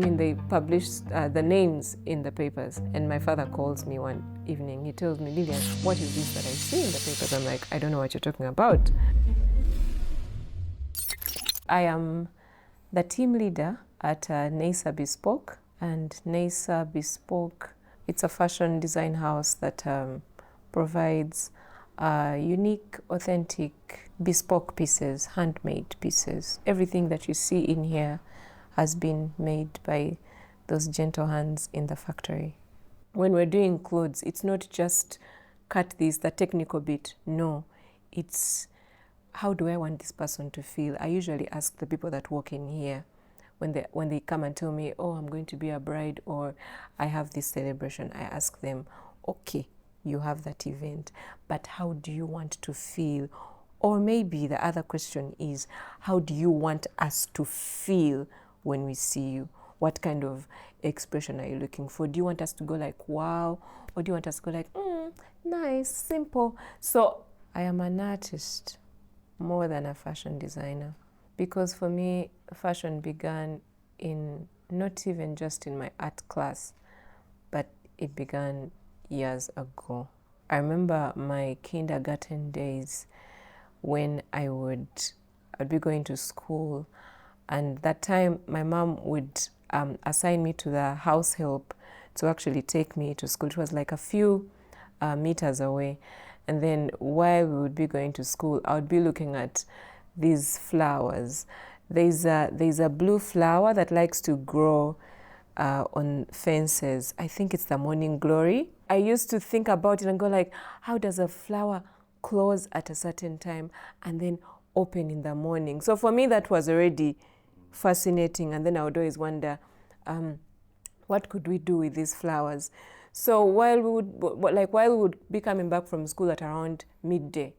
They published the names in the papers, and my father calls me one evening. He tells me, Lillian, what is this that I see in the papers? I'm like, I don't know what you're talking about. I am the team leader at Neisa Bespoke, and Neisa Bespoke, it's a fashion design house that provides unique, authentic, bespoke pieces, handmade pieces. Everything that you see in here has been made by those gentle hands in the factory. When we're doing clothes, it's not just cut this, the technical bit. No, it's how do I want this person to feel? I usually ask the people that walk in here when they come and tell me, oh, I'm going to be a bride or I have this celebration. I ask them, okay, you have that event, but how do you want to feel? Or maybe the other question is, how do you want us to feel when we see you? What kind of expression are you looking for? Do you want us to go like, wow? Or do you want us to go like, nice, simple? So I am an artist more than a fashion designer, because for me, fashion began in not even just in my art class, but it began years ago. I remember my kindergarten days when I'd be going to school, and that time my mom would assign me to the house help to actually take me to school. It was like a few meters away, and then while we would be going to school, I would be looking at these flowers. There's a blue flower that likes to grow on fences. I think it's the morning glory. I used to think about it and go like, how does a flower close at a certain time and then open in the morning? So for me, that was already fascinating. And then I would always wonder, what could we do with these flowers? So while we would be coming back from school at around midday,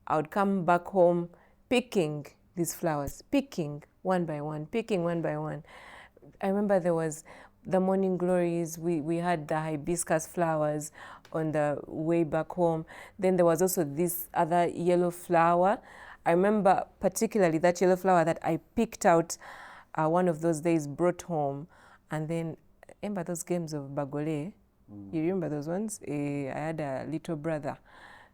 I would come back home picking these flowers, picking one by one. I remember there was the morning glories. We had the hibiscus flowers on the way back home. Then there was also this other yellow flower. I remember particularly that yellow flower that I picked out one of those days, brought home. And then, remember those games of Bagole? You remember those ones? I had a little brother.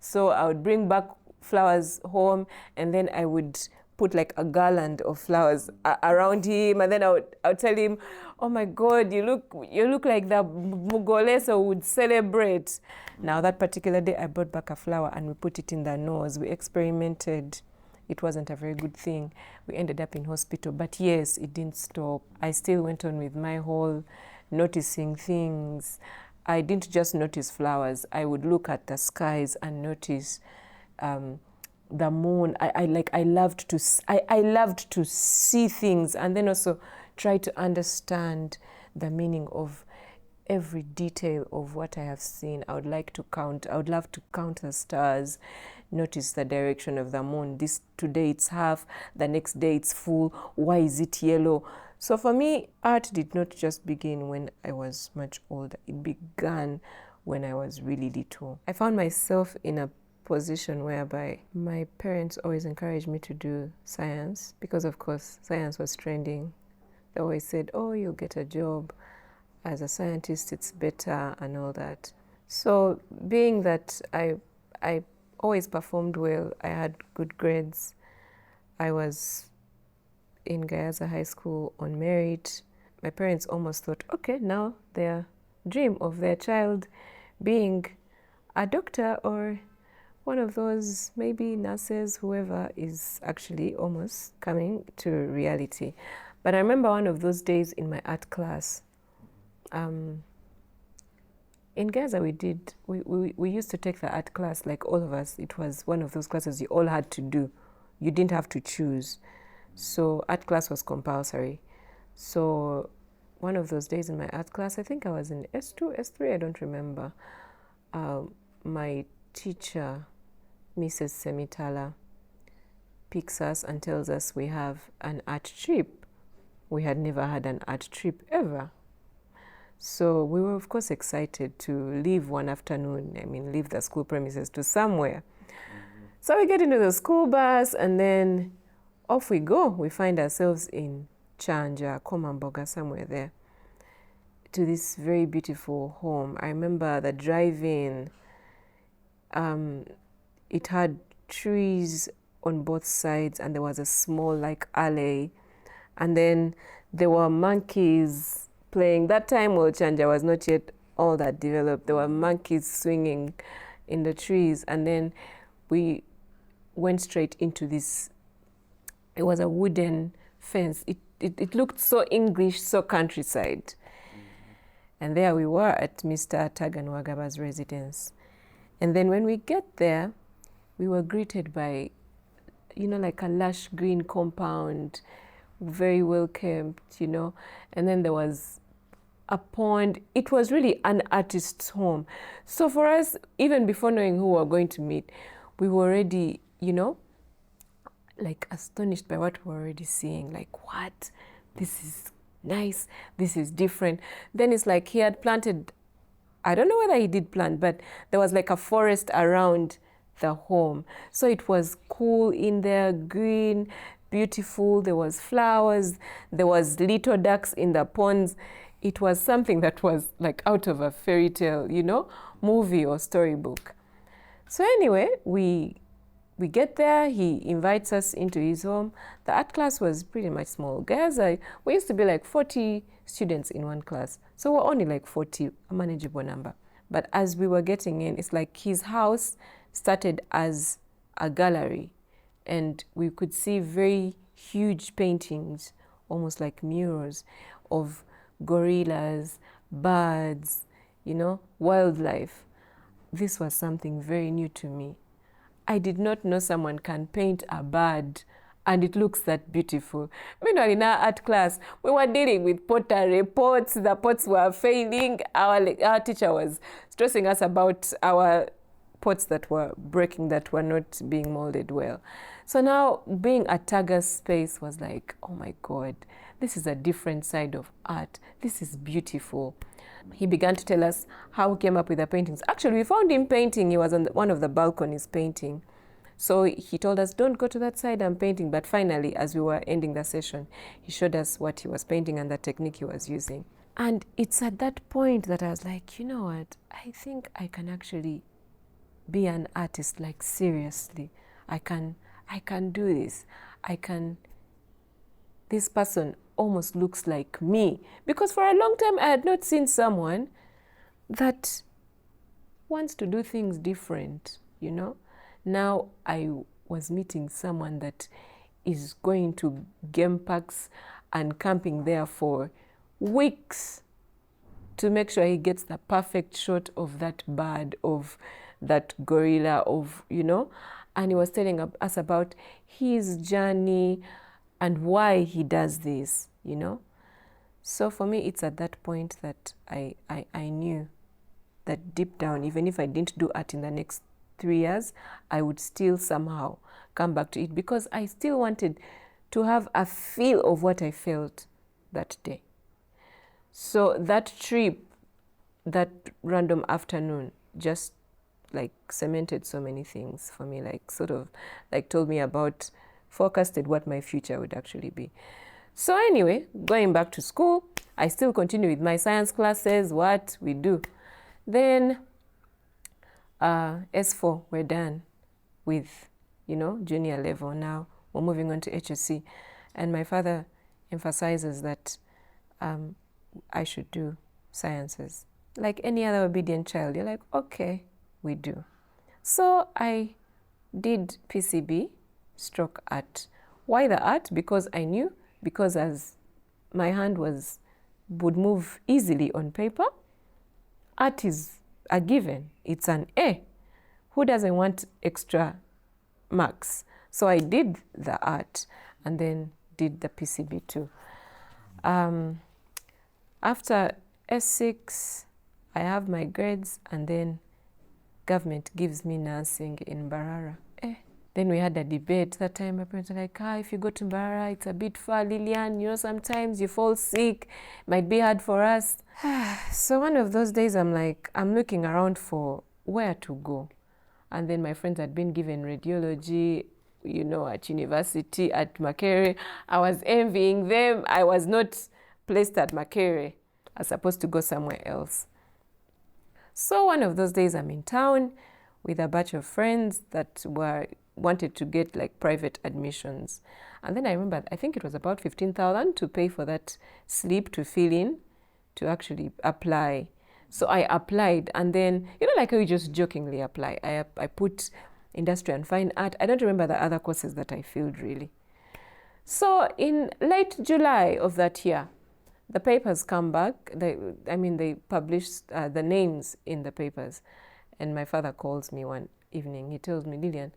So I would bring back flowers home, and then I would put like a garland of flowers around him, and then I would tell him, oh my God, you look like the Mugole, so would celebrate. Now that particular day I brought back a flower and we put it in the nose. We experimented. It wasn't a very good thing. We ended up in hospital, but yes, it didn't stop. I still went on with my whole noticing things. I didn't just notice flowers. I would look at the skies and notice the moon. I loved to see things, and then also try to understand the meaning of every detail of what I have seen. I would love to count the stars, notice the direction of the moon. Today it's half, the next day it's full. Why is it yellow? So for me, art did not just begin when I was much older. It began when I was really little. I found myself in a position whereby my parents always encouraged me to do science because, of course, science was trending. They always said, oh, you'll get a job as a scientist, it's better and all that. So being that I always performed well, I had good grades, I was in Gayaza High School on merit. My parents almost thought, okay, now their dream of their child being a doctor or one of those maybe nurses, whoever, is actually almost coming to reality. But I remember one of those days in my art class. In Gaza, we used to take the art class, like all of us. It was one of those classes you all had to do. You didn't have to choose. So art class was compulsory. So one of those days in my art class, I think I was in S2, S3, I don't remember. My teacher, Mrs. Semitala, picks us and tells us we have an art trip. We had never had an art trip ever. So we were, of course, excited to leave one afternoon, leave the school premises to somewhere. So we get into the school bus and then off we go. We find ourselves in Chanja, Komamboga, somewhere there, to this very beautiful home. I remember the drive-in. It had trees on both sides, and there was a small like alley, and then there were monkeys playing. That time Chanja was not yet all that developed. There were monkeys swinging in the trees, and then we went straight into this. It was a wooden fence. It looked so English, so countryside. And there we were at Mr. Taganwagaba's residence. And then when we get there, we were greeted by, like a lush green compound, very well kept, and then there was a pond. It was really an artist's home. So for us, even before knowing who we were going to meet, we were already, like astonished by what we were already seeing. Like, what? This is nice. This is different. Then it's like he had planted, I don't know whether he did plant, but there was like a forest around the home. So it was cool in there, green, beautiful. There was flowers. There was little ducks in the ponds. It was something that was like out of a fairy tale, movie or storybook. So anyway, we get there, he invites us into his home. The art class was pretty much small. Guys, we used to be like 40 students in one class. So we're only like 40, a manageable number. But as we were getting in, it's like his house started as a gallery, and we could see very huge paintings, almost like murals, of gorillas, birds, wildlife. This was something very new to me. I did not know someone can paint a bird and it looks that beautiful. Meanwhile, in our art class, we were dealing with pottery, pots. The pots were failing. Our teacher was stressing us about our pots that were breaking, that were not being molded well. So now being at Taga's space was like, oh my God, this is a different side of art. This is beautiful. He began to tell us how he came up with the paintings. Actually, we found him painting. He was on one of the balconies painting. So he told us, don't go to that side, I'm painting. But finally, as we were ending the session, he showed us what he was painting and the technique he was using. And it's at that point that I was like, you know what? I think I can actually be an artist, like seriously. I can do this. This person almost looks like me. Because for a long time, I had not seen someone that wants to do things different, Now I was meeting someone that is going to game parks and camping there for weeks to make sure he gets the perfect shot of that bird, of that gorilla, and he was telling us about his journey and why he does this, So for me, it's at that point that I knew that deep down, even if I didn't do art in the next 3 years, I would still somehow come back to it, because I still wanted to have a feel of what I felt that day. So that trip, that random afternoon, just like cemented so many things for me, like sort of like told me about, forecasted what my future would actually be. So anyway, going back to school, I still continue with my science classes, what we do. Then S4, we're done with, junior level. Now we're moving on to HSC. And my father emphasizes that I should do sciences. Like any other obedient child, you're like, okay, we do. So I did PCB stroke art. Why the art? Because I knew, because as my hand would move easily on paper, art is a given. It's an A. Who doesn't want extra marks? So I did the art and then did the PCB too. After S6, I have my grades, and then government gives me nursing in Mbarara. Then we had a debate. That time my parents were like, if you go to Mbarara, it's a bit far, Lillian. Sometimes you fall sick. Might be hard for us. So one of those days, I'm looking around for where to go. And then my friends had been given radiology, you know, at university, at Makerere. I was envying them. I was not placed at Makerere. I was supposed to go somewhere else. So one of those days I'm in town with a batch of friends that wanted to get like private admissions. And then I remember, I think it was about 15,000 to pay for that slip to fill in, to actually apply. So I applied, and then, you know, like I just jokingly apply. I put industry and fine art. I don't remember the other courses that I filled really. So in late July of that year, the papers come back. They published the names in the papers. And my father calls me one evening. He tells me, Lillian,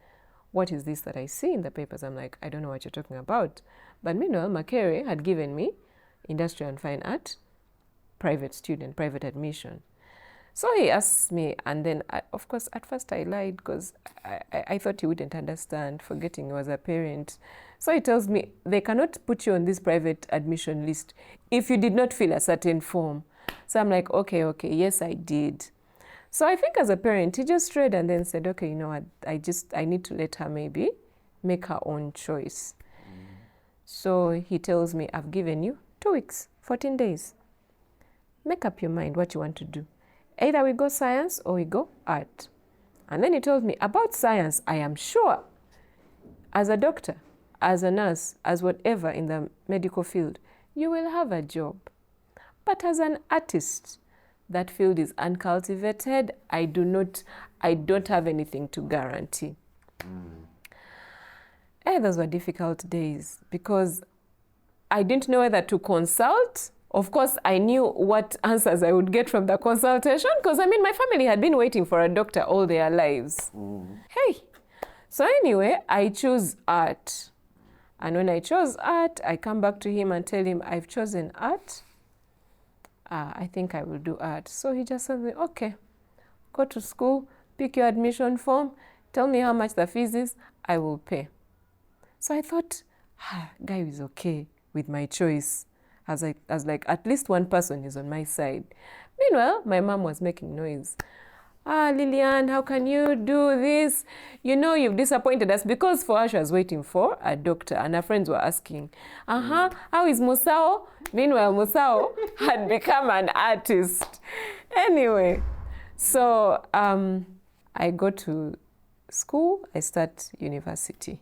what is this that I see in the papers? I'm like, I don't know what you're talking about. But meanwhile, Makerere had given me industrial and fine art, private student, private admission. So he asks me, and then, of course, at first I lied because I thought he wouldn't understand, forgetting he was a parent. So he tells me, they cannot put you on this private admission list if you did not fill a certain form. So I'm like, okay, yes, I did. So I think as a parent, he just read and then said, okay, you know what, I need to let her maybe make her own choice. So he tells me, I've given you 2 weeks, 14 days. Make up your mind what you want to do. Either we go science or we go art. And then he told me, about science, I am sure, as a doctor, as a nurse, as whatever in the medical field, you will have a job. But as an artist, that field is uncultivated. I don't have anything to guarantee. Those were difficult days because I didn't know whether to consult. Of course, I knew what answers I would get from the consultation because, I mean, my family had been waiting for a doctor all their lives. Hey, so anyway, I choose art. And when I chose art, I come back to him and tell him, I've chosen art. I think I will do art. So he just said, okay, go to school, pick your admission form, tell me how much the fees is, I will pay. So I thought, guy is okay with my choice. As like, at least one person is on my side. Meanwhile, my mom was making noise. Lillian, how can you do this? You know, you've disappointed us, because for her, she was waiting for a doctor, and her friends were asking, how is Musao? Meanwhile, Musao had become an artist. Anyway, so I go to school, I start university.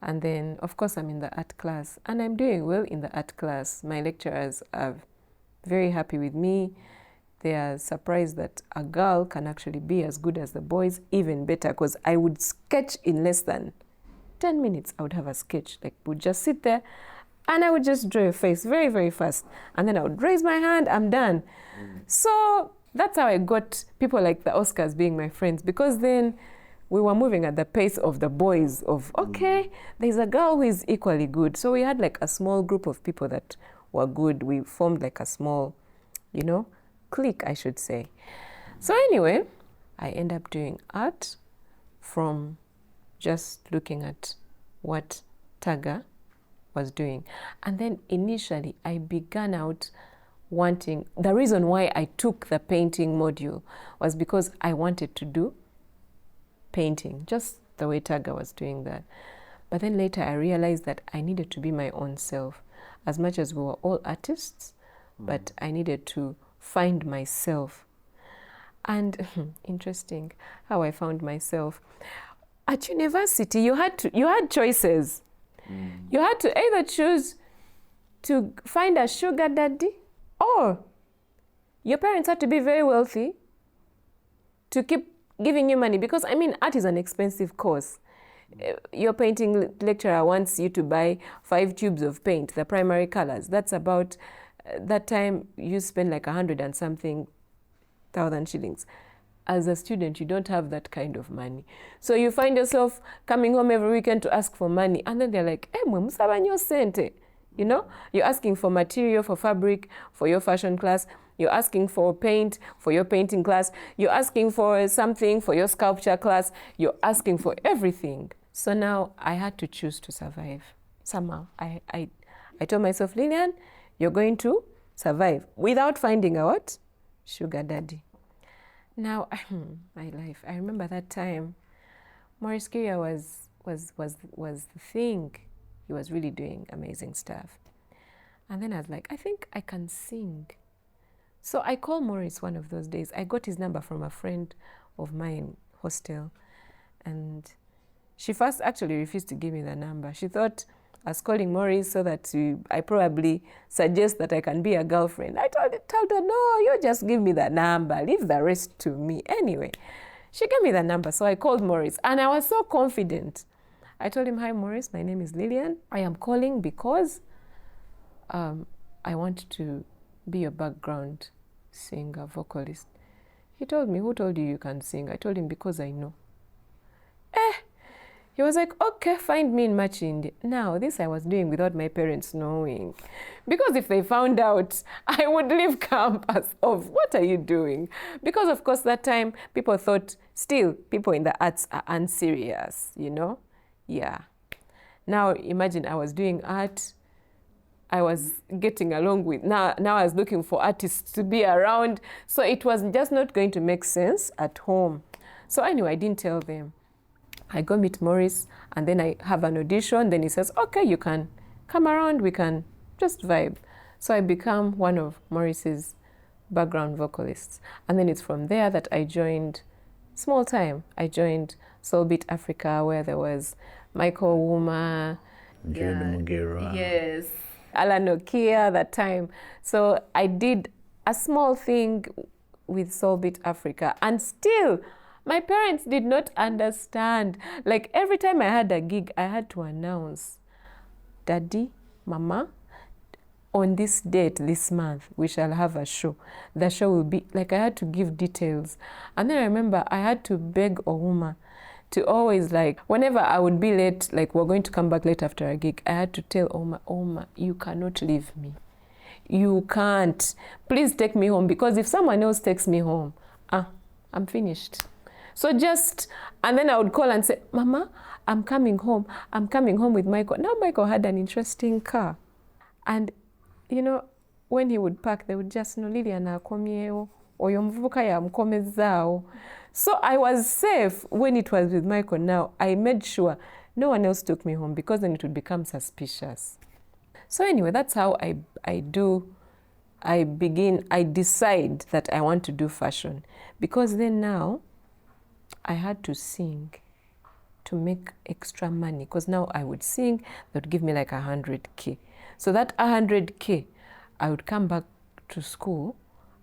And then, of course, I'm in the art class, and I'm doing well in the art class. My lecturers are very happy with me. They are surprised that a girl can actually be as good as the boys, even better, because I would sketch in less than 10 minutes. I would have a sketch, like, would just sit there, and I would just draw a face very, very fast. And then I would raise my hand, I'm done. So that's how I got people like the Oscars being my friends, because then we were moving at the pace of the boys of, okay, there's a girl who is equally good. So we had like a small group of people that were good. We formed like a small, you know, clique, I should say. So anyway, I end up doing art from just looking at what Taga was doing. And then initially I began out wanting, the reason why I took the painting module was because I wanted to do painting, just the way Taga was doing that. But then later I realized that I needed to be my own self. As much as we were all artists, but I needed to find myself. And interesting how I found myself. At university, you had choices. You had to either choose to find a sugar daddy, or your parents had to be very wealthy to keep giving you money, because I mean, art is an expensive course. Your painting lecturer wants you to buy 5 tubes of paint, the primary colors. That's about, that time you spend like 100 and something thousand shillings. As a student, you don't have that kind of money. So you find yourself coming home every weekend to ask for money. And then they're like, sente. You know, you're asking for material, for fabric, for your fashion class. You're asking for paint for your painting class. You're asking for something for your sculpture class. You're asking for everything. So now I had to choose to survive. Somehow I told myself, Lillian, you're going to survive without finding a what? Sugar daddy. Now, my life. I remember that time, Maurice Kiria was was the thing. He was really doing amazing stuff. And then I was like, I think I can sing. So I called Maurice one of those days. I got his number from a friend of mine, hostel. And she first actually refused to give me the number. She thought I was calling Maurice so that I probably suggest that I can be a girlfriend. I told her, no, you just give me the number. Leave the rest to me. Anyway, she gave me the number. So I called Maurice. And I was so confident. I told him, hi, Maurice, my name is Lillian. I am calling because I want to be a background singer, vocalist. He told me, who told you you can sing? I told him, because I know. He was like, okay, find me in Machindi. Now, this I was doing without my parents knowing. Because if they found out, I would leave campus of, what are you doing? Because of course that time, people thought, still, people in the arts are unserious, you know? Yeah. Now, imagine I was doing art. I was getting along with, now I was looking for artists to be around. So it was just not going to make sense at home. So anyway, I didn't tell them. I go meet Maurice, and then I have an audition. Then he says, okay, you can come around, we can just vibe. So I become one of Maurice's background vocalists. And then it's from there that I joined, small time, I joined Soulbeat Africa, where there was Michael Wuma. Yes. Alan Okia that time. So I did a small thing with Soulbeat Africa, and still my parents did not understand. Like every time I had a gig, I had to announce, Daddy, Mama, on this date, this month, we shall have a show. The show will be, like I had to give details. And then I remember I had to beg Ouma to always, like, whenever I would be late, like we're going to come back late after a gig, I had to tell Oma, you cannot leave me. You can't. Please take me home, because if someone else takes me home, I'm finished. So just, and then I would call and say, Mama, I'm coming home. I'm coming home with Michael. Now Michael had an interesting car. And, you know, when he would park, they would just know, Lillian akomyeo, oyo mvubuka ya mkomezao. So I was safe when it was with Michael. Now I made sure no one else took me home, because then it would become suspicious. So anyway, that's how I decide that I want to do fashion, because then now I had to sing to make extra money, because now I would sing, they would give me like 100K. So that 100K, I would come back to school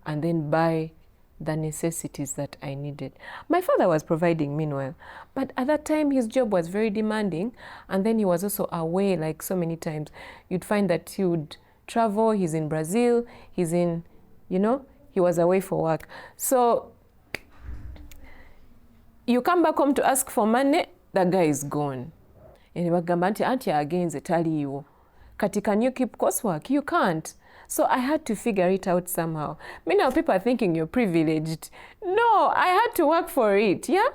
and then buy the necessities that I needed. My father was providing meanwhile, but at that time his job was very demanding, and then he was also away, like so many times. You'd find that he would travel, he's in Brazil, he's in, you know, he was away for work. So you come back home to ask for money, the guy is gone. And bagamba nti anti agenze taliiwo. Kati, can you keep coursework? You can't. So I had to figure it out somehow. Now people are thinking you're privileged. No, I had to work for it, yeah?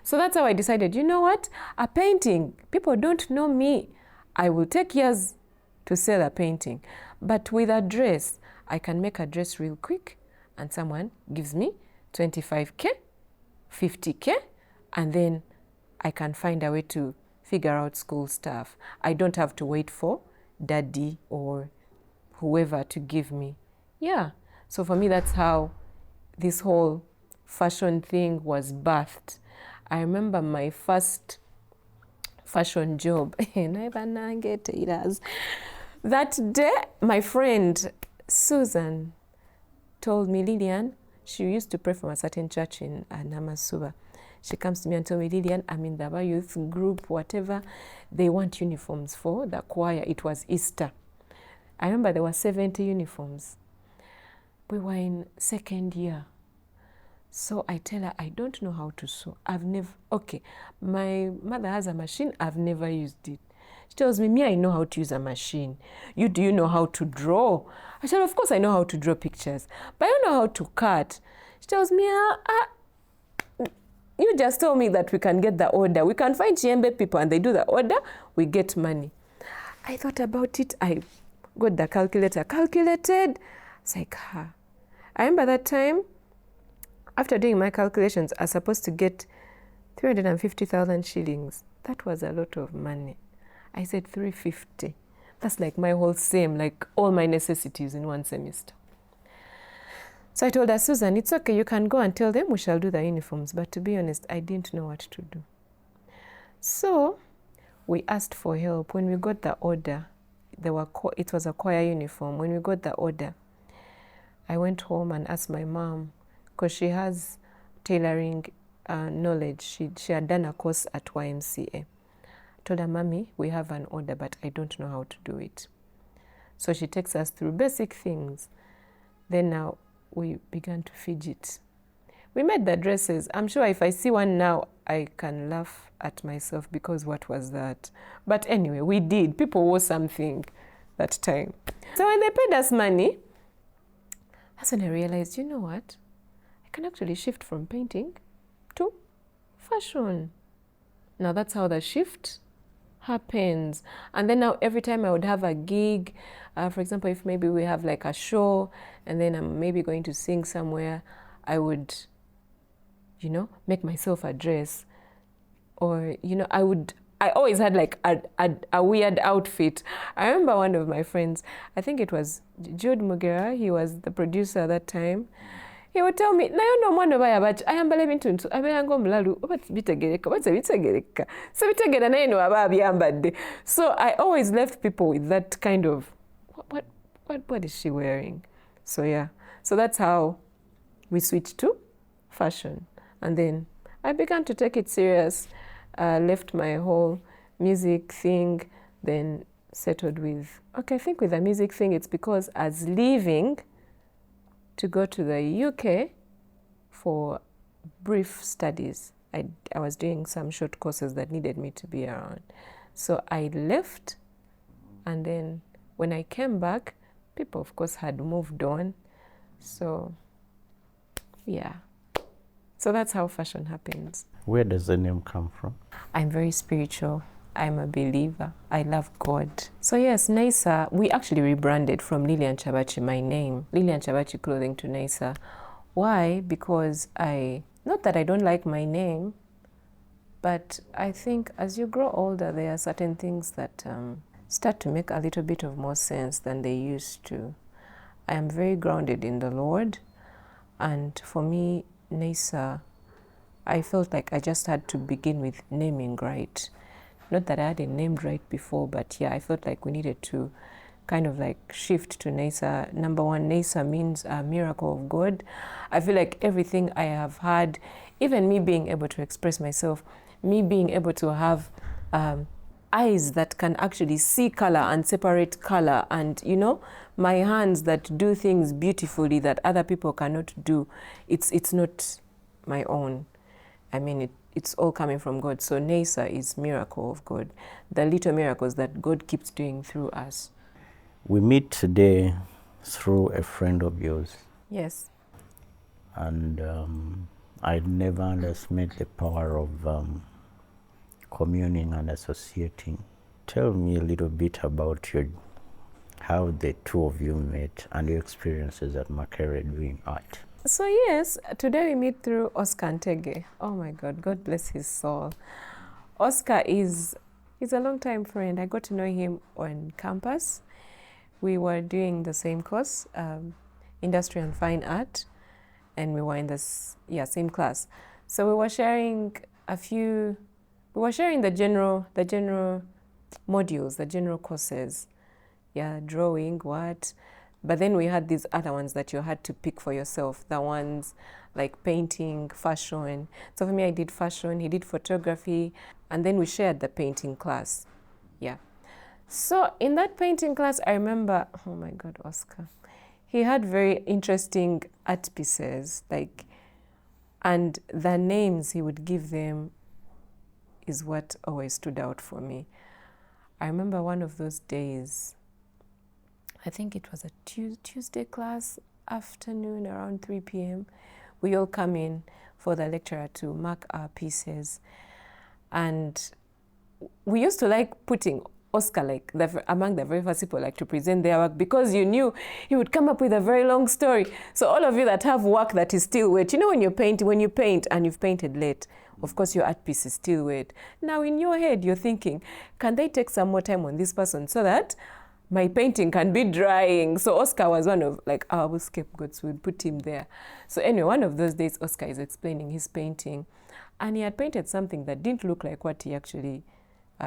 So that's how I decided, you know what? A painting, people don't know me. I will take years to sell a painting. But with a dress, I can make a dress real quick, and someone gives me 25K, 50K, and then I can find a way to figure out school stuff. I don't have to wait for daddy or whoever to give me. Yeah. So for me, that's how this whole fashion thing was birthed. I remember my first fashion job. That day, my friend Susan told me, Lillian, she used to pray from a certain church in Namasuba. She comes to me and tells me, Lillian, I'm in the Aba youth group, whatever. They want uniforms for the choir. It was Easter. I remember there were 70 uniforms. We were in second year. So I tell her, I don't know how to sew. My mother has a machine. I've never used it. She tells me, I know how to use a machine. Do you know how to draw? I said, of course I know how to draw pictures, but I don't know how to cut. She tells me, you just told me that we can get the order. We can find Chiembe people and they do the order, we get money. I thought about it. I got the calculator, calculated. It's like, I remember that time, after doing my calculations, I was supposed to get 350,000 shillings. That was a lot of money. I said 350. That's like my whole same, like all my necessities in one semester. So I told her, Susan, it's okay, you can go and tell them we shall do the uniforms. But to be honest, I didn't know what to do. So we asked for help. When we got the order, it was a choir uniform. When we got the order, I went home and asked my mom, because she has tailoring knowledge. She had done a course at YMCA. I told her, Mommy, we have an order, but I don't know how to do it. So she takes us through basic things. Then now we began to fidget. We made the dresses. I'm sure if I see one now, I can laugh at myself because what was that? But anyway, we did. People wore something that time. So when they paid us money, that's when I realized, you know what? I can actually shift from painting to fashion. Now that's how the shift happens. And then now every time I would have a gig, for example, if maybe we have like a show and then I'm maybe going to sing somewhere, I would, make myself a dress. Or, I always had like a weird outfit. I remember one of my friends, I think it was Jude Mugera, he was the producer at that time. He would tell me, nayo no mwana baya but ayambala ebintu abeyango mulalu bitegereka bitegereka so bitegera naye no aba abyambadde. So I always left people with that kind of what is she wearing? So yeah, so that's how we switched to fashion. And then I began to take it serious, left my whole music thing, then settled with, okay, I think with the music thing it's because as leaving to go to the UK for brief studies. I was doing some short courses that needed me to be around. So I left, and then when I came back, people of course had moved on. So yeah. So that's how fashion happens. Where does the name come from? I'm very spiritual. I'm a believer. I love God. So yes, Naisa, we actually rebranded from Lillian Kyakabi, my name, Lillian Kyakabi Clothing, to Naisa. Why? Because not that I don't like my name, but I think as you grow older, there are certain things that start to make a little bit of more sense than they used to. I am very grounded in the Lord, and for me, Naisa, I felt like I just had to begin with naming right. Not that I had it named right before, but yeah, I felt like we needed to kind of like shift to Naisa. Number one, Naisa means a miracle of God. I feel like everything I have had, even me being able to express myself, me being able to have eyes that can actually see color and separate color, and my hands that do things beautifully that other people cannot do, it's not my own. I mean, it's all coming from God. So Naisa is miracle of God, the little miracles that God keeps doing through us. We meet today through a friend of yours. Yes. And I never underestimated the power of communing and associating. Tell me a little bit about how the two of you met and your experiences at Makerere doing art. So yes, today we meet through Oscar Ntege. Oh my God, God bless his soul. Oscar he's a long-time friend. I got to know him on campus. We were doing the same course, Industry and Fine Art, and we were in the same class. So we were sharing the general modules, the general courses. Yeah, drawing, what. But then we had these other ones that you had to pick for yourself, the ones like painting, fashion. So for me, I did fashion, he did photography, and then we shared the painting class. Yeah. So in that painting class, I remember, oh my God, Oscar. He had very interesting art pieces, and the names he would give them is what always stood out for me. I remember one of those days, I think it was a Tuesday class, afternoon around 3 p.m. We all come in for the lecturer to mark our pieces. And we used to like putting Oscar, like among the very first people like to present their work, because you knew he would come up with a very long story. So all of you that have work that is still wet, you know, when you paint and you've painted late, of course your art piece is still wet. Now in your head you're thinking, can they take some more time on this person so that my painting can be drying? So Oscar was one of like our scapegoats. We'd put him there. So anyway, one of those days Oscar is explaining his painting, and he had painted something that didn't look like what he actually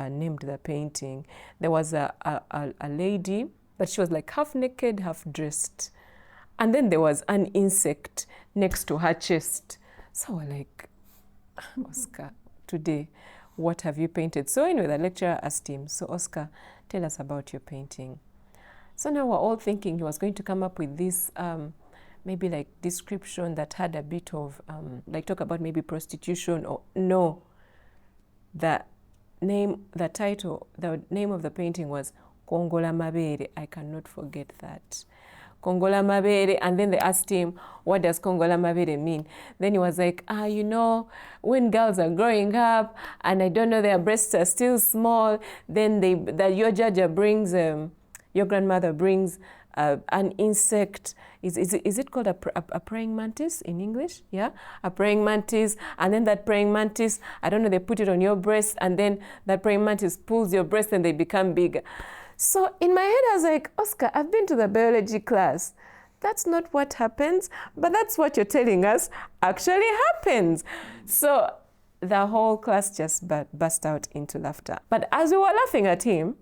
named the painting. There was a lady, but she was like half naked, half dressed. And then there was an insect next to her chest. So we're like, Oscar, today, what have you painted? So anyway, the lecturer asked him, so Oscar, tell us about your painting. So now we're all thinking he was going to come up with this maybe like description that had a bit of like talk about maybe prostitution, or no. The name of the painting was Kongola Mabere. I cannot forget that. Kongola Mabere. And then they asked him, what does Kongola Mabere mean? Then he was like, you know, when girls are growing up and I don't know, their breasts are still small, then your judge brings, your grandmother brings an insect. Is it called a praying mantis in English? Yeah, a praying mantis. And then that praying mantis, I don't know, they put it on your breast, and then that praying mantis pulls your breast and they become bigger. So in my head, I was like, Oscar, I've been to the biology class. That's not what happens, but that's what you're telling us actually happens. So the whole class just burst out into laughter. But as we were laughing at him,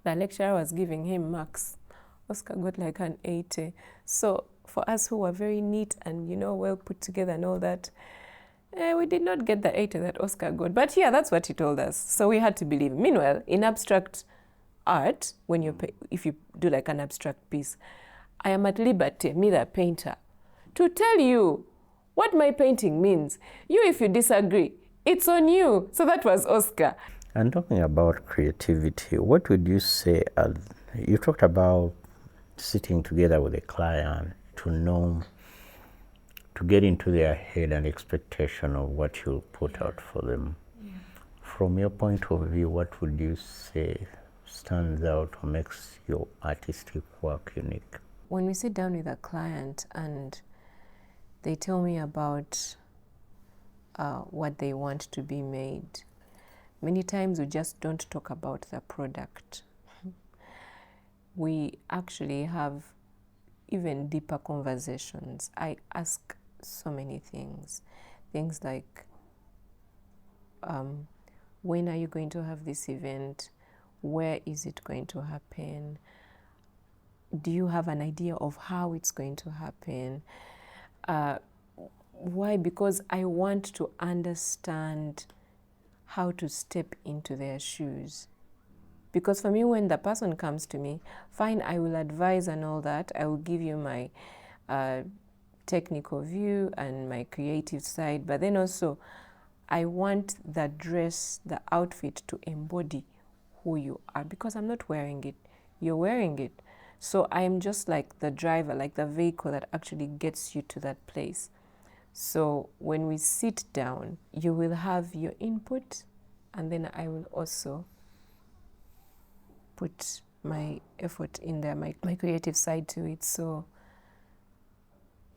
the lecturer was giving him marks. Oscar got like an 80. So for us who were very neat and, you know, well put together and all that, we did not get the 80 that Oscar got. But yeah, that's what he told us. So we had to believe. Meanwhile, in abstract art, if you do like an abstract piece, I am at liberty, me the painter, to tell you what my painting means. You, if you disagree, it's on you. So that was Oscar. And talking about creativity, what would you say, you talked about sitting together with a client to get into their head an expectation of what you'll put out for them. Yeah. From your point of view, what would you say stands out or makes your artistic work unique? When we sit down with a client and they tell me about what they want to be made, many times we just don't talk about the product. We actually have even deeper conversations. I ask so many things. Things like, when are you going to have this event? Where is it going to happen? Do you have an idea of how it's going to happen? Why? Because I want to understand how to step into their shoes. Because for me, when the person comes to me, fine, I will advise and all that. I will give you my technical view and my creative side. But then also, I want the dress, the outfit to embody who you are. Because I'm not wearing it. You're wearing it. So I'm just like the driver, like the vehicle that actually gets you to that place. So when we sit down, you will have your input, and then I will also put my effort in there, my creative side to it. So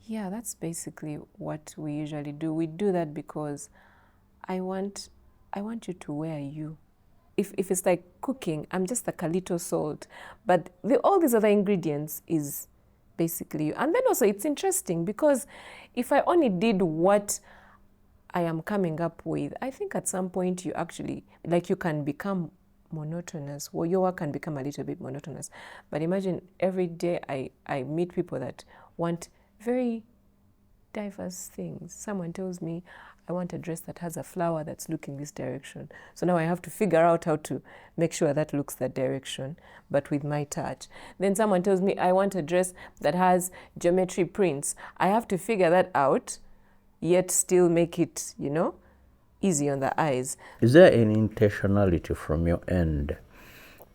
yeah, that's basically what we usually do. We do that because I want you to wear you. If it's like cooking, I'm just like a little salt, but all these other ingredients is basically you. And then also it's interesting because if I only did what I am coming up with, I think at some point you actually, like, you can become monotonous. Well, your work can become a little bit monotonous. But imagine every day I meet people that want very diverse things. Someone tells me, I want a dress that has a flower that's looking this direction. So now I have to figure out how to make sure that looks that direction, but with my touch. Then someone tells me, I want a dress that has geometry prints. I have to figure that out, yet still make it, you know, easy on the eyes. Is there any intentionality from your end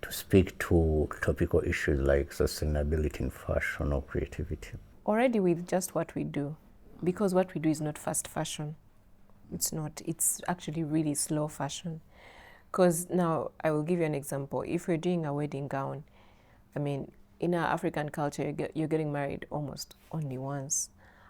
to speak to topical issues like sustainability in fashion or creativity? Already with just what we do, because what we do is not fast fashion. It's not. It's actually really slow fashion. Because now I will give you an example. If you're doing a wedding gown, I mean, in our African culture, you're getting married almost only once,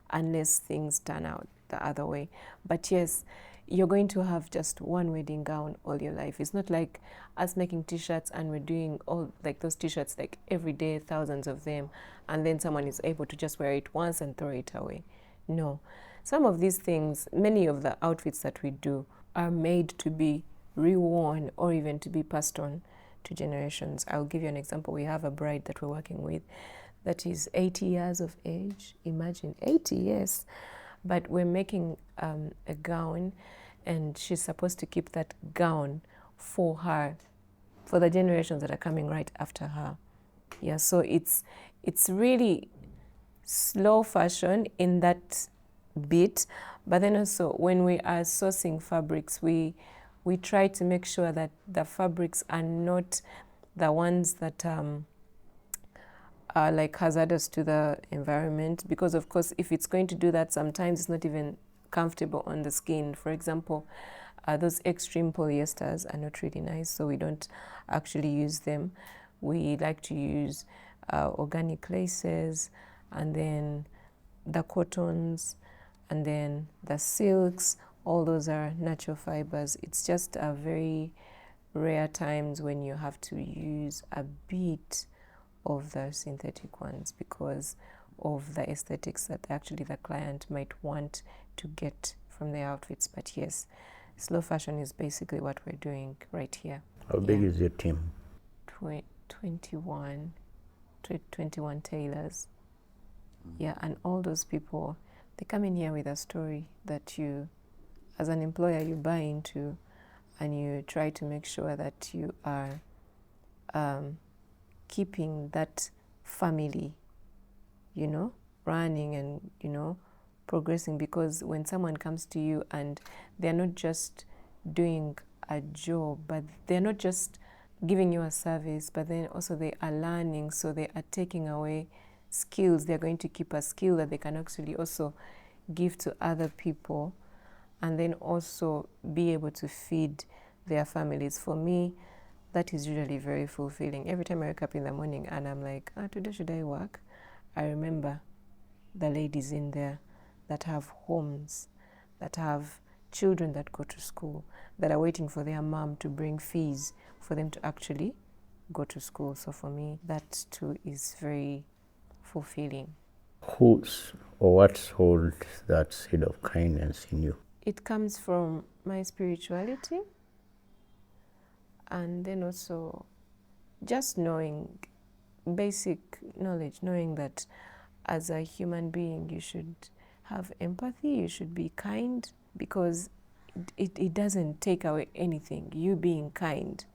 unless things turn out the other way. But yes, you're going to have just one wedding gown all your life. It's not like us making t-shirts and we're doing all like those t-shirts like every day, thousands of them, and then someone is able to just wear it once and throw it away. No. Some of these things, many of the outfits that we do are made to be reworn or even to be passed on to generations. I'll give you an example. We have a bride that we're working with that is 80 years of age. Imagine 80 years. But we're making a gown, and she's supposed to keep that gown for her, for the generations that are coming right after her. Yeah, so it's really slow fashion in that bit, but then also when we are sourcing fabrics, we try to make sure that the fabrics are not the ones that are like hazardous to the environment, because of course if it's going to do that, sometimes it's not even comfortable on the skin. For example, those extreme polyesters are not really nice, so we don't actually use them. We like to use organic laces, and then the cottons, and then the silks. All those are natural fibers. It's just a very rare times when you have to use a bit of the synthetic ones because of the aesthetics that actually the client might want to get from their outfits. But yes, slow fashion is basically what we're doing right here. How big is your team? 21 tailors. Yeah, and all those people, they come in here with a story that you, as an employer, you buy into, and you try to make sure that you are keeping that family, running and, progressing. Because when someone comes to you and they're not just doing a job, but they're not just giving you a service, but then also they are learning, so they are taking away skills. They're going to keep a skill that they can actually also give to other people, and then also be able to feed their families. For me, that is usually very fulfilling. Every time I wake up in the morning and I'm like, today should I work? I remember the ladies in there that have homes, that have children that go to school, that are waiting for their mom to bring fees for them to actually go to school. So for me, that too is very fulfilling. Who's or what holds that seed of kindness in you? It comes from my spirituality, and then also just knowing, basic knowledge, knowing that as a human being you should have empathy, you should be kind, because it doesn't take away anything, you being kind.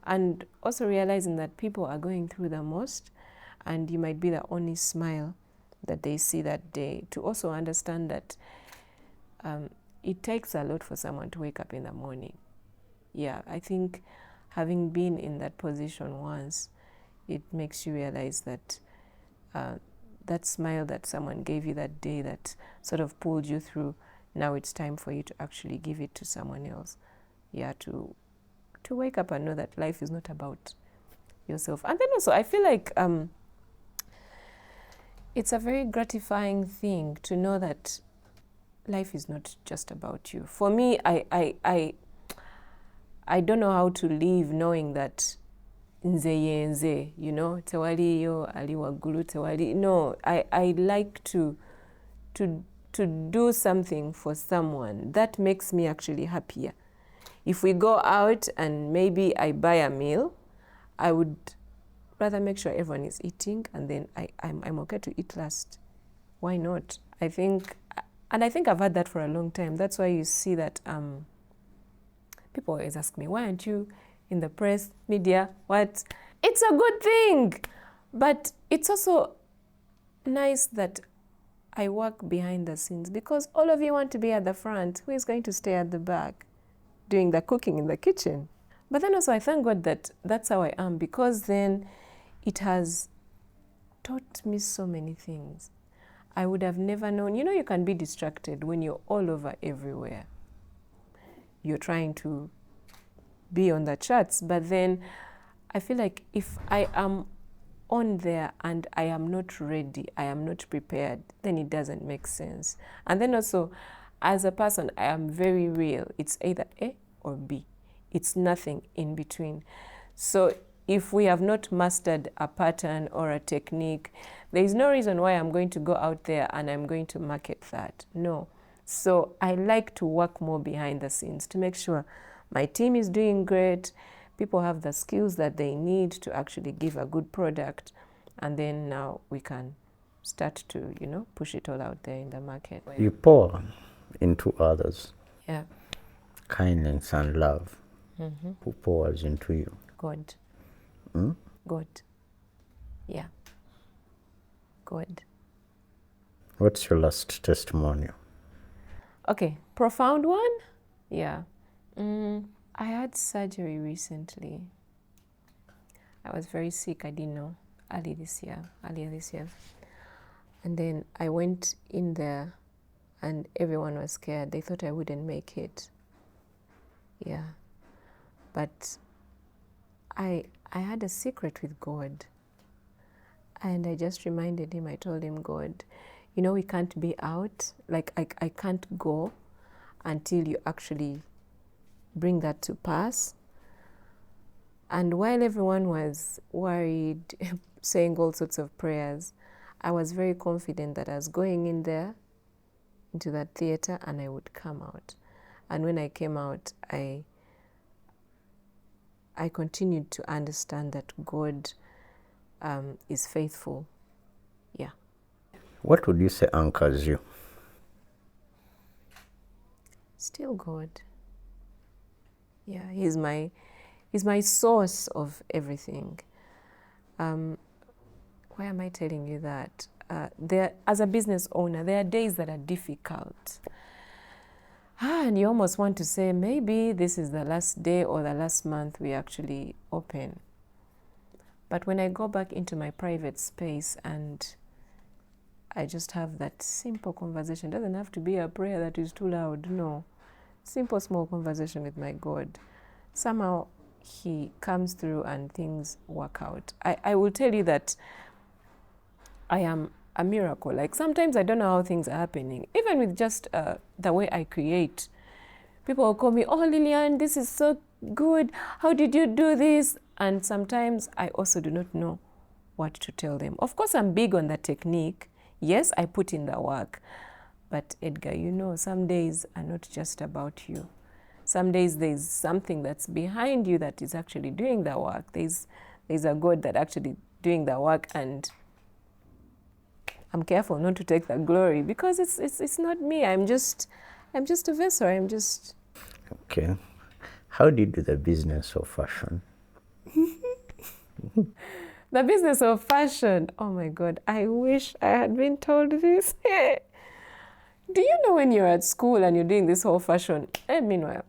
And also realizing that people are going through the most, and you might be the only smile that they see that day. To also understand that it takes a lot for someone to wake up in the morning. Yeah, I think having been in that position once, it makes you realize that that smile that someone gave you that day, that sort of pulled you through, now it's time for you to actually give it to someone else. Yeah, to wake up and know that life is not about yourself. And then also I feel like it's a very gratifying thing to know that life is not just about you. For me, I don't know how to live knowing that nze ye nze, tewali yo ali waggulu tewali. No, I like to do something for someone. That makes me actually happier. If we go out and maybe I buy a meal, I would rather make sure everyone is eating, and then I'm okay to eat last. Why not? I think I've had that for a long time. That's why you see that people always ask me, why aren't you in the press, media, what? It's a good thing, but it's also nice that I work behind the scenes, because all of you want to be at the front. Who is going to stay at the back doing the cooking in the kitchen? But then also I thank God that that's how I am, because then it has taught me so many things. I would have never known. You can be distracted when you're all over everywhere. You're trying to be on the charts. But then I feel like if I am on there and I am not ready, I am not prepared, then it doesn't make sense. And then also, as a person, I am very real. It's either A or B. It's nothing in between. So if we have not mastered a pattern or a technique, there is no reason why I'm going to go out there and I'm going to market that. No. So I like to work more behind the scenes to make sure my team is doing great, people have the skills that they need to actually give a good product, and then now we can start to, push it all out there in the market. You pour into others. Yeah. Kindness and love. Who pours into you? God. Hmm? God. Yeah. God. What's your last testimonial? Okay, profound one? Yeah. I had surgery recently. I was very sick, I didn't know, earlier this year. And then I went in there and everyone was scared. They thought I wouldn't make it. Yeah. But I had a secret with God. And I just reminded him, I told him, God, we can't be out. Like, I can't go until you actually bring that to pass. And while everyone was worried, saying all sorts of prayers, I was very confident that I was going in there, into that theater, and I would come out. And when I came out, I continued to understand that God is faithful. Yeah. What would you say anchors you? Still God. Yeah, He's my source of everything. Why am I telling you that? As a business owner, there are days that are difficult. And you almost want to say, maybe this is the last day or the last month we actually open. But when I go back into my private space and I just have that simple conversation, it doesn't have to be a prayer that is too loud, no. Simple, small conversation with my God. Somehow He comes through and things work out. I will tell you that I am a miracle. Like sometimes I don't know how things are happening. Even with just the way I create. People will call me, oh Lillian, this is so good. How did you do this? And sometimes I also do not know what to tell them. Of course, I'm big on the technique. Yes, I put in the work. But Edgar, some days are not just about you. Some days there's something that's behind you that is actually doing the work. There's a God that actually doing the work, and I'm careful not to take the glory because it's not me. I'm just a vessel. Okay. How do you do the business of fashion? The business of fashion. Oh my God, I wish I had been told this. Do you know when you're at school and you're doing this whole fashion? And meanwhile,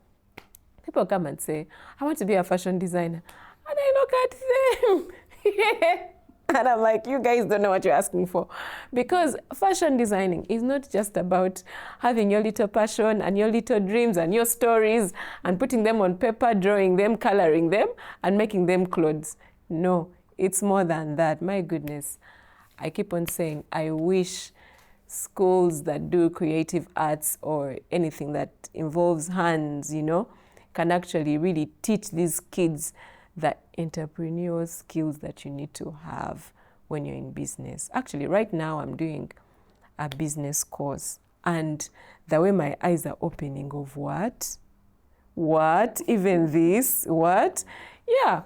people come and say, I want to be a fashion designer. And I look at them. And I'm like, you guys don't know what you're asking for. Because fashion designing is not just about having your little passion and your little dreams and your stories and putting them on paper, drawing them, coloring them, and making them clothes. No, it's more than that. My goodness. I keep on saying, I wish schools that do creative arts or anything that involves hands, can actually really teach these kids the entrepreneurial skills that you need to have when you're in business. Actually, right now I'm doing a business course, and the way my eyes are opening of what, even this, what? Yeah.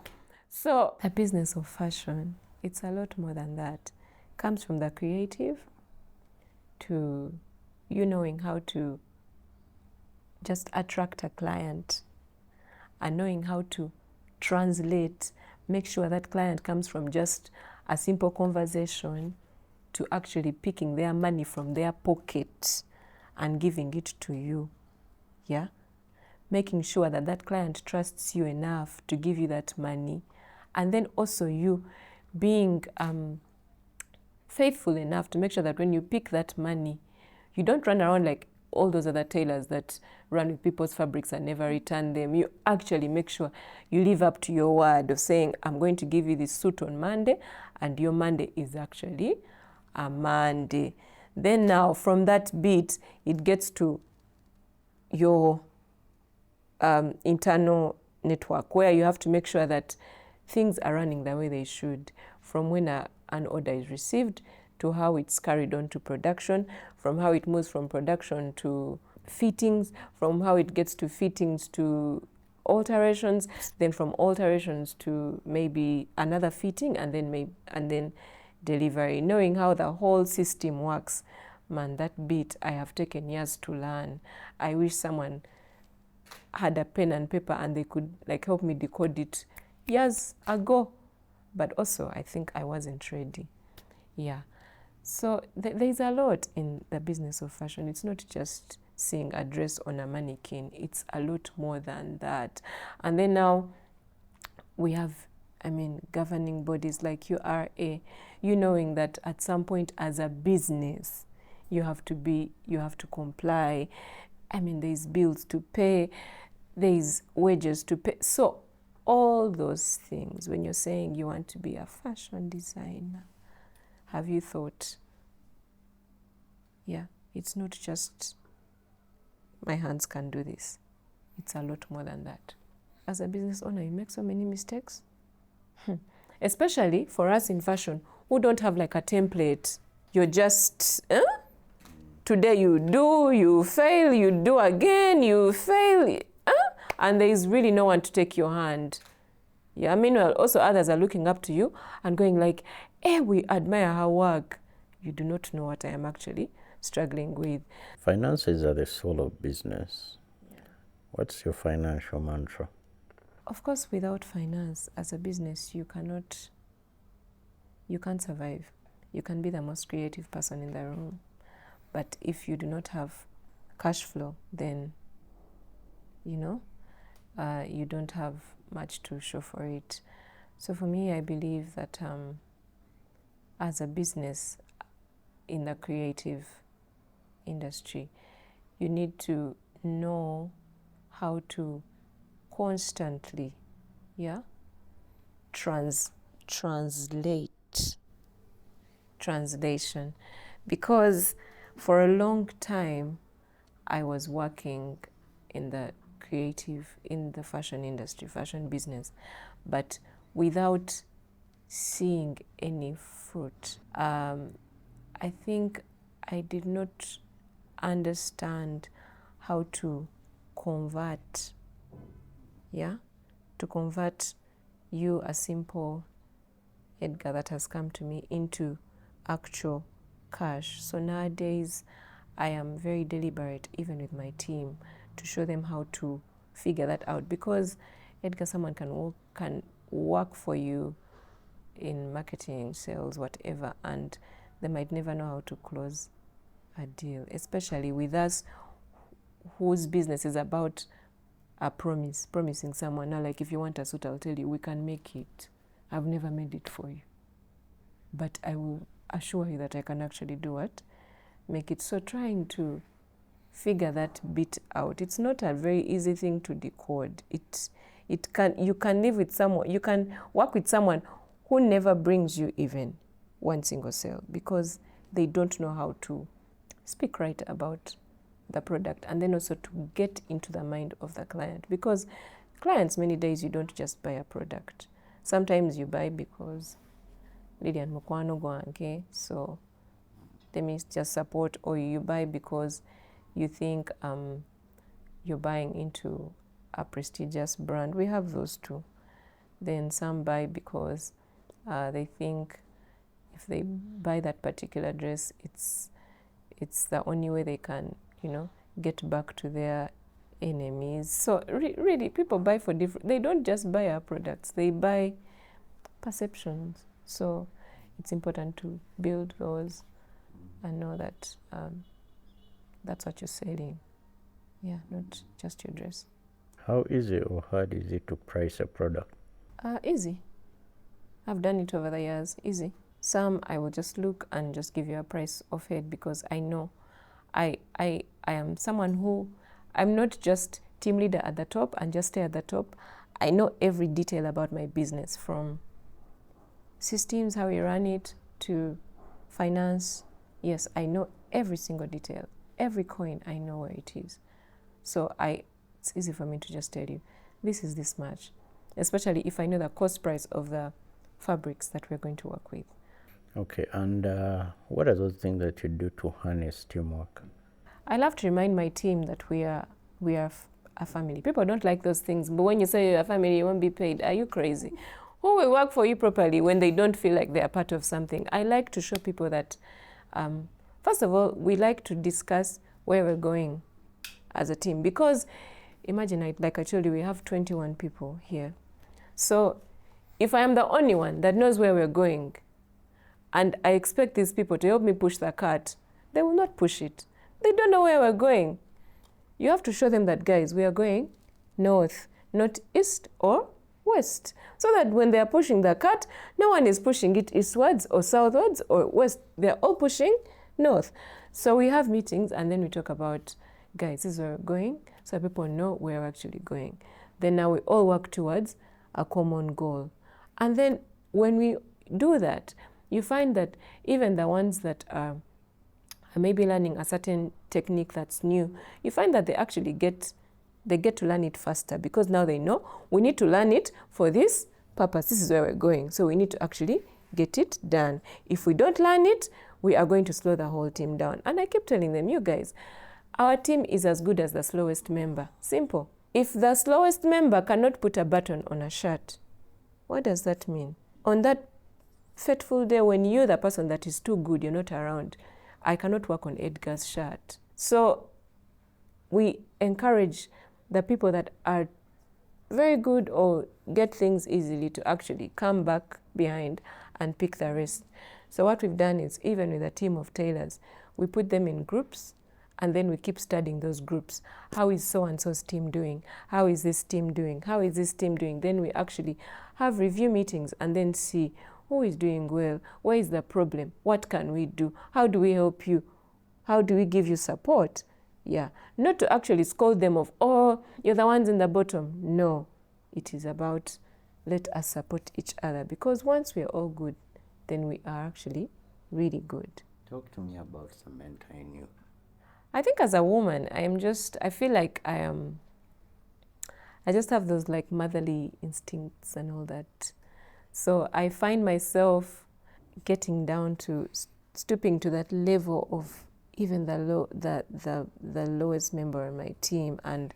So the business of fashion, it's a lot more than that. It comes from the creative to you knowing how to just attract a client and knowing how to translate, make sure that client comes from just a simple conversation to actually picking their money from their pocket and giving it to you. Yeah? Making sure that that client trusts you enough to give you that money. And then also you being faithful enough to make sure that when you pick that money, you don't run around like, all those other tailors that run with people's fabrics and never return them. You actually make sure you live up to your word of saying, I'm going to give you this suit on Monday, and your Monday is actually a Monday. Then now from that bit, it gets to your internal network, where you have to make sure that things are running the way they should, from when an order is received to how it's carried on to production, from how it moves from production to fittings, from how it gets to fittings to alterations, then from alterations to maybe another fitting, and then delivery. Knowing how the whole system works, man, that bit I have taken years to learn. I wish someone had a pen and paper and they could like help me decode it years ago, but also I think I wasn't ready. Yeah, so there's a lot in the business of fashion. It's not just seeing a dress on a mannequin, it's a lot more than that. And then now we have, governing bodies like URA, you knowing that at some point as a business you have to comply. There's bills to pay, there's wages to pay. So all those things, when you're saying you want to be a fashion designer, have you thought, it's not just my hands can do this. It's a lot more than that. As a business owner, you make so many mistakes. Especially for us in fashion, who don't have like a template. You're just, today you do, you fail, you do again, you fail. And there is really no one to take your hand. Yeah, meanwhile, also others are looking up to you and going like, hey, we admire her work. You do not know what I am actually struggling with. Finances are the soul of business. Yeah. What's your financial mantra? Of course, without finance, as a business, you can't survive. You can be the most creative person in the room. But if you do not have cash flow, then, you don't have much to show for it. So for me, I believe that as a business in the creative industry, you need to know how to constantly, translation. Because for a long time, I was working in the fashion industry, fashion business, but without seeing any fruit. I think I did not understand how to convert, you, a simple Edgar that has come to me, into actual cash. So nowadays, I am very deliberate, even with my team, to show them how to figure that out. Because Edgar, someone can work for you in marketing, sales, whatever, and they might never know how to close a deal, especially with us whose business is about a promising someone. Now, like if you want a suit, I'll tell you, we can make it. I've never made it for you, but I will assure you that I can actually do it, make it. So trying to figure that bit out, it's not a very easy thing to decode. You can live with someone, you can work with someone who never brings you even one single sale, because they don't know how to speak right about the product, and then also to get into the mind of the client. Because clients, many days you don't just buy a product. Sometimes you buy because Lillian Mukwano gwange, so let me just support, or you buy because you think you're buying into a prestigious brand. We have those too. Then some buy because they think if they buy that particular dress, it's the only way they can, get back to their enemies. So really, people buy for different. They don't just buy our products; they buy perceptions. So it's important to build those and know that that's what you're selling. Yeah, not just your dress. How easy or hard is it to price a product? Easy. I've done it over the years. Easy. Some I will just look and just give you a price of it because I know I am someone who, I'm not just team leader at the top and just stay at the top. I know every detail about my business, from systems, how we run it, to finance. Yes, I know every single detail. Every coin, I know where it is. So it's easy for me to just tell you, this is this much, especially if I know the cost price of the fabrics that we're going to work with. Okay, and what are those things that you do to harness teamwork? I love to remind my team that we are a family. People don't like those things, but when you say you're a family, you won't be paid. Are you crazy? Who will work for you properly when they don't feel like they're part of something? I like to show people that, first of all, we like to discuss where we're going as a team, because imagine, like I told you, we have 21 people here. So if I am the only one that knows where we're going, and I expect these people to help me push the cart, they will not push it. They don't know where we're going. You have to show them that, guys, we are going north, not east or west, so that when they are pushing the cart, no one is pushing it eastwards or southwards or west. They're all pushing north. So we have meetings, and then we talk about, guys, this is where we're going, so people know where we're actually going. Then now we all work towards a common goal. And then when we do that, you find that even the ones that are maybe learning a certain technique that's new, you find that they actually get to learn it faster, because now they know we need to learn it for this purpose. This is where we're going. So we need to actually get it done. If we don't learn it, we are going to slow the whole team down. And I keep telling them, you guys, our team is as good as the slowest member. Simple. If the slowest member cannot put a button on a shirt, what does that mean? On that fateful day when you're the person that is too good, you're not around, I cannot work on Edgar's shirt. So we encourage the people that are very good or get things easily to actually come back behind and pick the rest. So what we've done is, even with a team of tailors, we put them in groups, and then we keep studying those groups. How is so-and-so's team doing? How is this team doing? How is this team doing? Then we actually have review meetings and then see who is doing well, where is the problem, what can we do, how do we help you, how do we give you support? Yeah, not to actually scold them of, oh, you're the ones in the bottom. No, it is about, let us support each other, because once we're all good, then we are actually really good. Talk to me about Samantha in you. I think as a woman, I feel like I just have those like motherly instincts and all that. So I find myself getting down to stooping to that level of even the lowest member of my team, and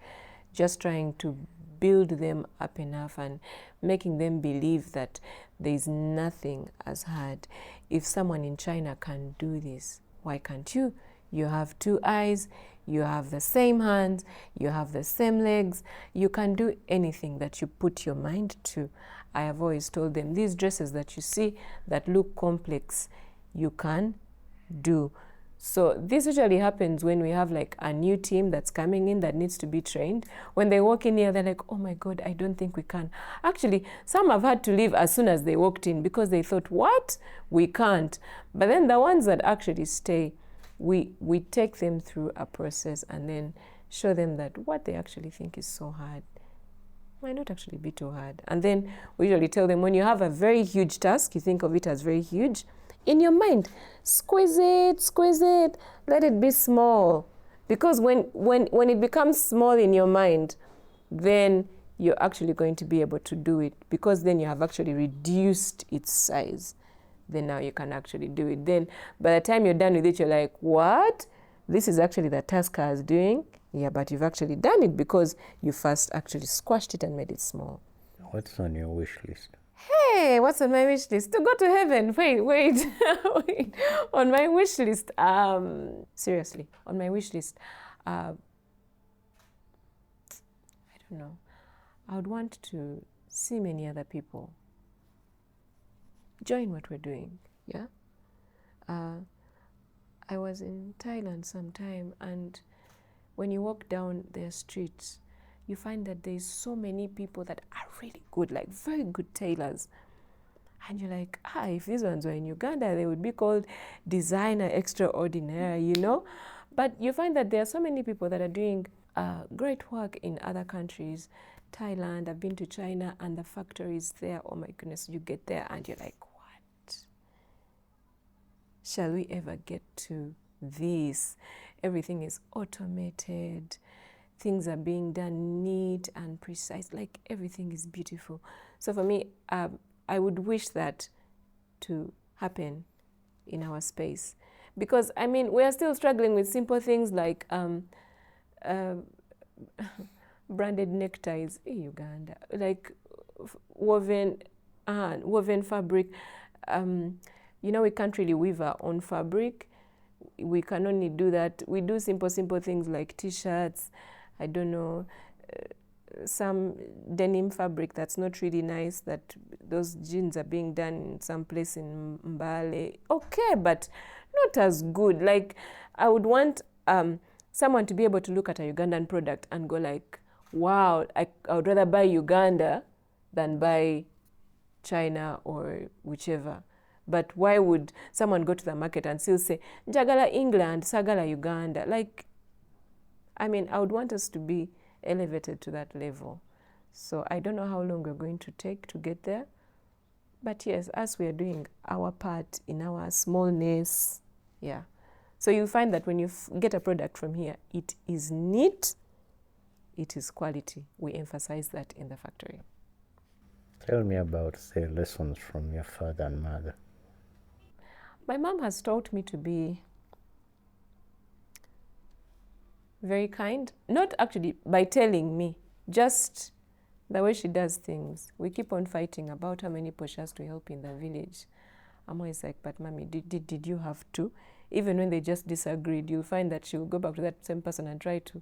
just trying to build them up enough and making them believe that there is nothing as hard. If someone in China can do this, why can't you? You have two eyes, you have the same hands, you have the same legs, you can do anything that you put your mind to. I have always told them, these dresses that you see that look complex, you can do. So this usually happens when we have like a new team that's coming in that needs to be trained. When they walk in here, they're like, oh my God, I don't think we can. Actually, some have had to leave as soon as they walked in because they thought, what? We can't. But then the ones that actually stay, we take them through a process and then show them that what they actually think is so hard might not actually be too hard. And then we usually tell them, when you have a very huge task, you think of it as very huge, in your mind, squeeze it, let it be small. Because when it becomes small in your mind, then you're actually going to be able to do it, because then you have actually reduced its size. Then now you can actually do it. Then by the time you're done with it, you're like, what? This is actually the task I was doing. Yeah, but you've actually done it because you first actually squashed it and made it small. What's on your wish list? Hey, what's on my wish list? To go to heaven. Wait. Wait. On my wish list, seriously, on my wish list, I don't know. I would want to see many other people join what we're doing. Yeah. I was in Thailand sometime, and when you walk down their streets, you find that there's so many people that are really good, like very good tailors. And you're like, if these ones were in Uganda, they would be called designer extraordinaire, you know? But you find that there are so many people that are doing great work in other countries. Thailand, I've been to China, and the factories there, oh my goodness, you get there and you're like, what? Shall we ever get to this? Everything is automated. Things are being done neat and precise. Like everything is beautiful. So for me, I would wish that to happen in our space. Because, I mean, we are still struggling with simple things like branded neckties in Uganda, like woven fabric. We can't really weave our own fabric. We can only do that. We do simple things like t-shirts, I don't know, some denim fabric that's not really nice, that those jeans are being done in some place in Mbale. Okay, but not as good. Like, I would want someone to be able to look at a Ugandan product and go like, wow, I would rather buy Uganda than buy China or whichever. But why would someone go to the market and still say, Njagala England, Sagala Uganda? Like, I mean, I would want us to be elevated to that level. So I don't know how long we're going to take to get there. But yes, as we are doing our part in our smallness, yeah. So you find that when you get a product from here, it is neat, it is quality. We emphasize that in the factory. Tell me about, say, lessons from your father and mother. My mom has taught me to be very kind, not actually by telling me, just the way she does things. We keep on fighting about how many people she has to help in the village. I'm always like, but mommy, did you have to? Even when they just disagreed, you'll find that she will go back to that same person and try to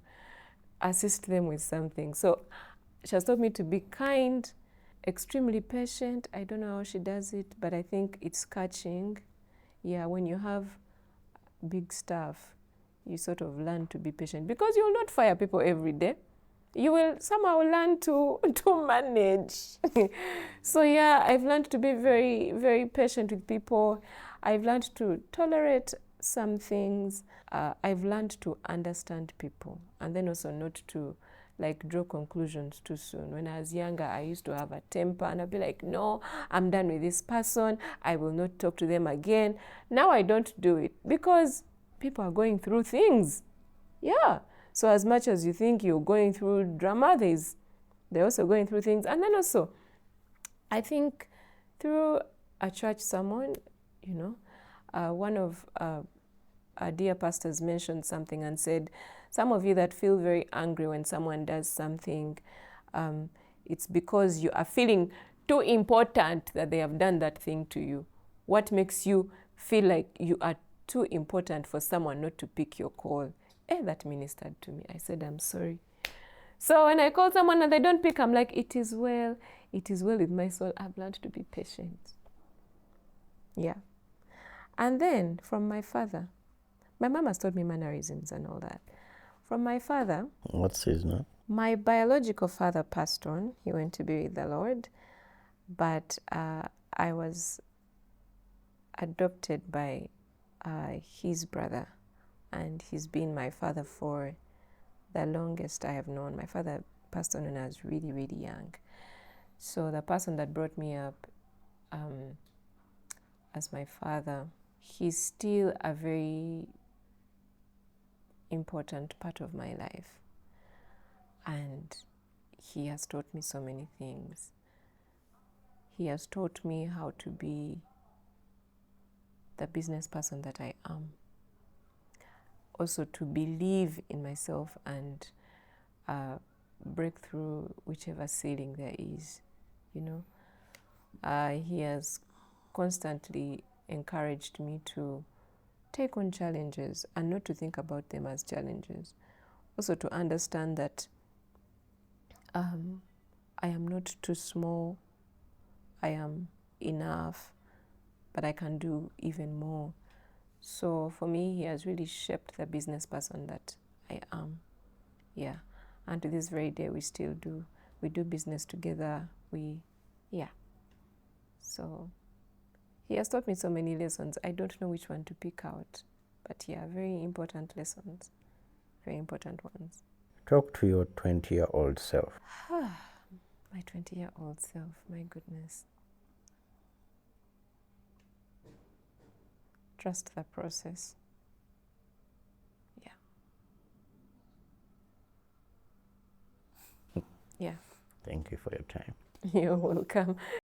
assist them with something. So she has taught me to be kind, extremely patient. I don't know how she does it, but I think it's catching. Yeah, when you have big stuff, you sort of learn to be patient, because you will not fire people every day. You will somehow learn to manage. So yeah, I've learned to be very, very patient with people. I've learned to tolerate some things. I've learned to understand people, and then also not to like draw conclusions too soon. When I was younger, I used to have a temper and I'd be like, no, I'm done with this person. I will not talk to them again. Now I don't do it because people are going through things. Yeah. So as much as you think you're going through drama, they're also going through things. And then also, I think through a church sermon, one of our dear pastors mentioned something and said, some of you that feel very angry when someone does something, it's because you are feeling too important that they have done that thing to you. What makes you feel like you are too important for someone not to pick your call? That ministered to me. I said, I'm sorry. So when I call someone and they don't pick, I'm like, it is well with my soul. I've learned to be patient. Yeah. And then from my father, my mom has taught me mannerisms and all that. From my father. What's his name? My biological father passed on. He went to be with the Lord. But I was adopted by his brother. And he's been my father for the longest I have known. My father passed on when I was really, really young. So the person that brought me up as my father, he's still a very important part of my life. And he has taught me so many things. He has taught me how to be the business person that I am. Also to believe in myself and break through whichever ceiling there is, He has constantly encouraged me to take on challenges and not to think about them as challenges. Also to understand that I am not too small, I am enough, but I can do even more. So for me, he has really shaped the business person that I am. Yeah. And to this very day, we still do. We do business together. So he has taught me so many lessons. I don't know which one to pick out. But yeah, very important lessons, very important ones. Talk to your 20-year-old self. My 20-year-old self, my goodness. Trust the process. Yeah. Yeah. Thank you for your time. You're welcome.